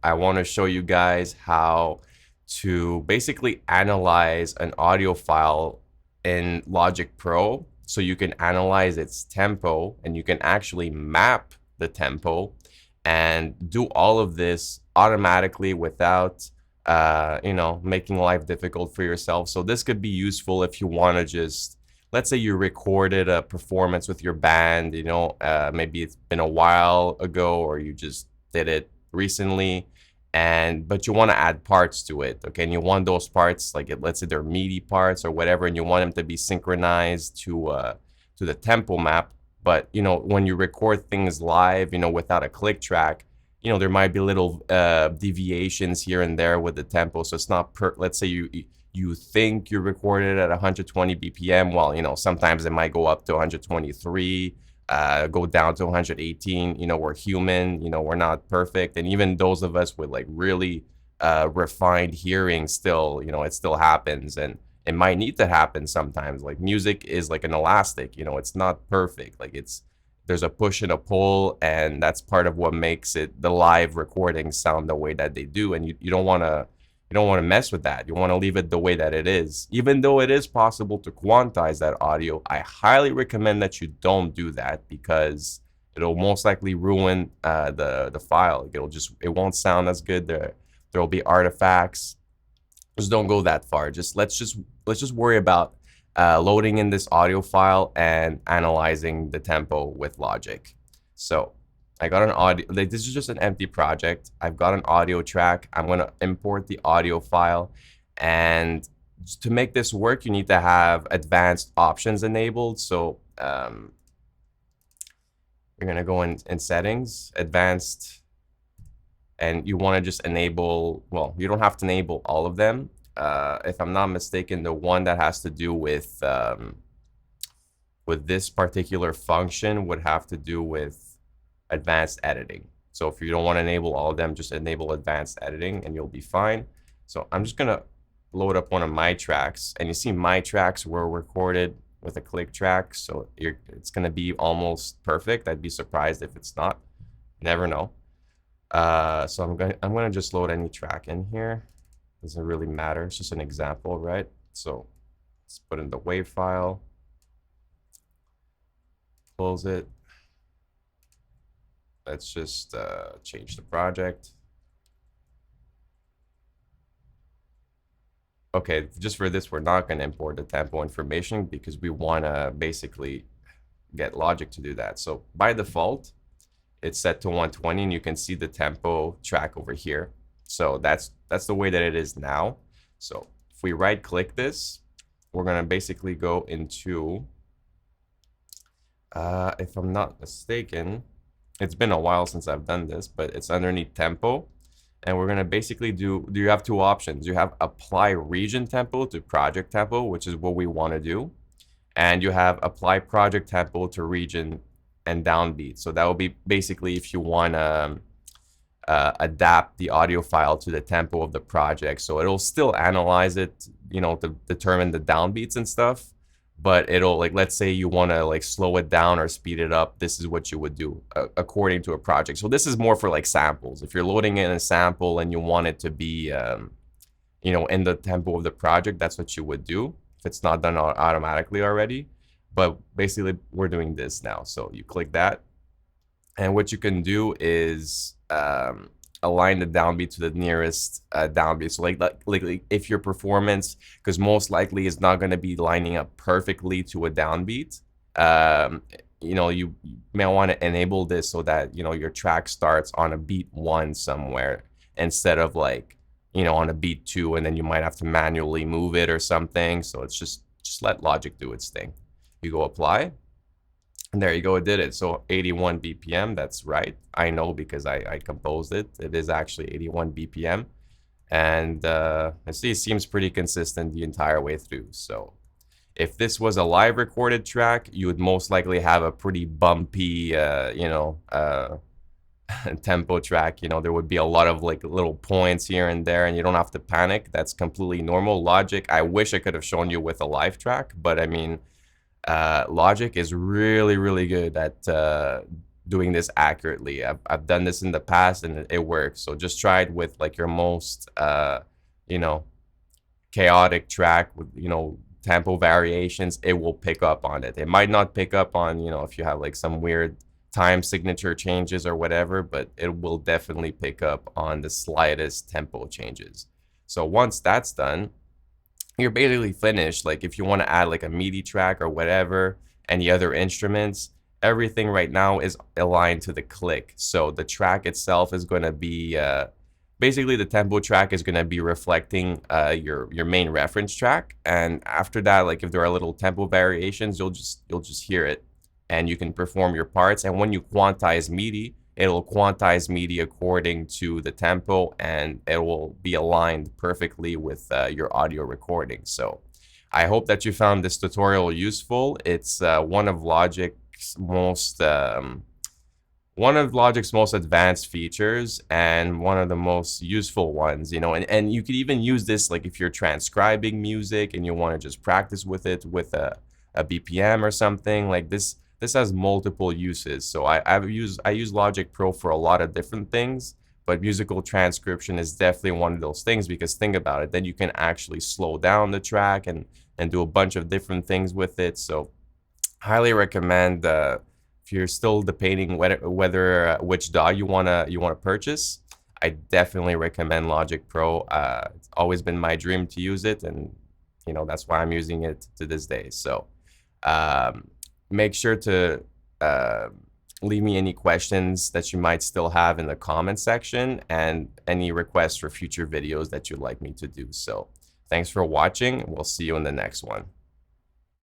I want to show you guys how to basically analyze an audio file in Logic Pro so you can analyze its tempo and you can actually map the tempo and do all of this automatically without making life difficult for yourself. So this could be useful if you want to just, let's say you recorded a performance with your band, maybe it's been a while ago or you just did it recently, but you want to add parts to it, okay? And you want those parts, like let's say they're MIDI parts or whatever, and you want them to be synchronized to the tempo map. But when you record things live, without a click track, there might be little deviations here and there with the tempo. So it's not let's say you think you recorded at 120 BPM. Well, sometimes it might go up to 123, go down to 118. We're human, we're not perfect. And even those of us with like really refined hearing still, it still happens. And it might need to happen sometimes. Like music is like an elastic, it's not perfect. Like there's a push and a pull, and that's part of what makes the live recordings sound the way that they do. And you don't want to mess with that. You want to leave it the way that it is. Even though it is possible to quantize that audio, I highly recommend that you don't do that because it'll most likely ruin the file. It won't sound as good. There'll be artifacts. Just don't go that far. Let's just worry about loading in this audio file and analyzing the tempo with Logic. So I got an audio, like this is just an empty project. I've got an audio track. I'm going to import the audio file. And to make this work, you need to have advanced options enabled. So you're going to go in settings, advanced, and you want to just enable, well, you don't have to enable all of them. If I'm not mistaken, the one that has to do with this particular function would have to do with advanced editing. So if you don't want to enable all of them, just enable advanced editing and you'll be fine. So I'm just going to load up one of my tracks, and you see my tracks were recorded with a click track. So it's going to be almost perfect. I'd be surprised if it's not. Never know. So I'm going to just load any track in here. Doesn't really matter. It's just an example, right? So let's put in the WAV file. Close it. Let's just change the project. Okay, just for this, we're not going to import the tempo information because we want to basically get Logic to do that. So by default, it's set to 120, and you can see the tempo track over here. So that's the way that it is now. So if we right click this, we're going to basically go into, if I'm not mistaken, it's been a while since I've done this, but it's underneath tempo. And we're going to basically you have two options. You have apply region tempo to project tempo, which is what we want to do. And you have apply project tempo to region and downbeat. So that will be basically if you want to adapt the audio file to the tempo of the project. So it'll still analyze it, to determine the downbeats and stuff. But it'll, like, let's say you want to like slow it down or speed it up. This is what you would do according to a project. So this is more for like samples. If you're loading in a sample and you want it to be, in the tempo of the project, that's what you would do if it's not done automatically already. But basically, we're doing this now. So you click that. And what you can do is align the downbeat to the nearest downbeat. So like if your performance, because most likely is not going to be lining up perfectly to a downbeat, you may want to enable this so that your track starts on a beat 1 somewhere instead of like on a beat 2, and then you might have to manually move it or something. So it's just let Logic do its thing. You go apply. And there you go, it did it. So 81 BPM, that's right. I know because I composed it. It is actually 81 BPM. And I see it seems pretty consistent the entire way through. So if this was a live recorded track, you would most likely have a pretty bumpy, tempo track. There would be a lot of like little points here and there, and you don't have to panic. That's completely normal. Logic, I wish I could have shown you with a live track, but I mean, Logic is really, really good at doing this accurately. I've done this in the past and it works. So just try it with like your most you know, chaotic track with, you know, tempo variations. It will pick up on it. It might not pick up on, you know, if you have like some weird time signature changes or whatever, but it will definitely pick up on the slightest tempo changes. So once that's done, you're basically finished. Like if you want to add like a MIDI track or whatever, any other instruments, everything right now is aligned to the click. So the track itself is going to be basically the tempo track is going to be reflecting your main reference track, and after that, like if there are little tempo variations, you'll just hear it, and you can perform your parts. And when you quantize MIDI, it'll quantize MIDI according to the tempo, and it will be aligned perfectly with your audio recording. So I hope that you found this tutorial useful. It's one of Logic's most advanced features and one of the most useful ones, you know, and you could even use this like if you're transcribing music and you want to just practice with it with a BPM or something like this has multiple uses. So I use Logic Pro for a lot of different things, but musical transcription is definitely one of those things, because think about it, then you can actually slow down the track and do a bunch of different things with it. So highly recommend if you're still debating whether which DAW you wanna purchase. I definitely recommend Logic Pro. It's always been my dream to use it, and you know that's why I'm using it to this day. So um, make sure to leave me any questions that you might still have in the comment section, and any requests for future videos that you'd like me to do. So thanks for watching. We'll see you in the next one.